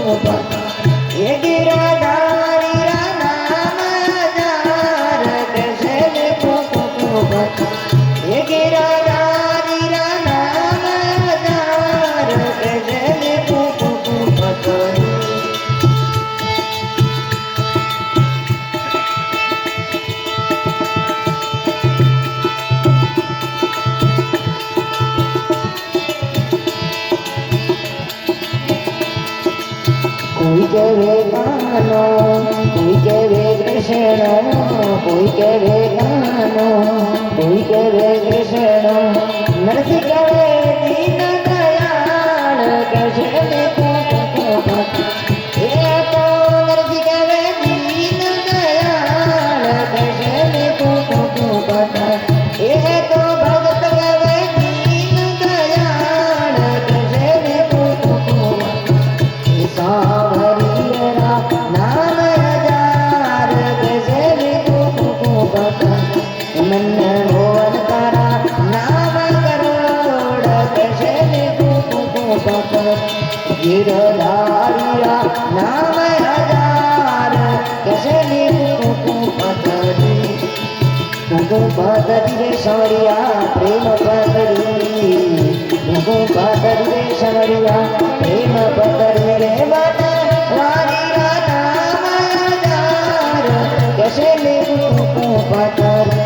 ये गिरधारी नाम हजार कैसे लिखूं ये गिरधारी नाम हजार कैसे लिखूं कोई कहे कानो कोई कहे कृष्ण कोई कहे कानो कोई कहे कृष्ण नरसी कहे दीन दयाल कैसे लिखूं ये तो नरसी कहे दीन दयाल कैसे लिखूं ये तो भगत कहे दीन दयाल कैसे लिखूं सांवरिया नाम हजार कैसे लिखूं मन मोहन तारा नाम करोड़ कैसे लिखूं गिरधारिया नाम हजार कैसे लिखूं पदरी रे संवरिया प्रेम पदरी पदरी रे संवरिया प्रेम पदरी रे बाटा वारिया नाम हजार कैसे लिखूं पदरी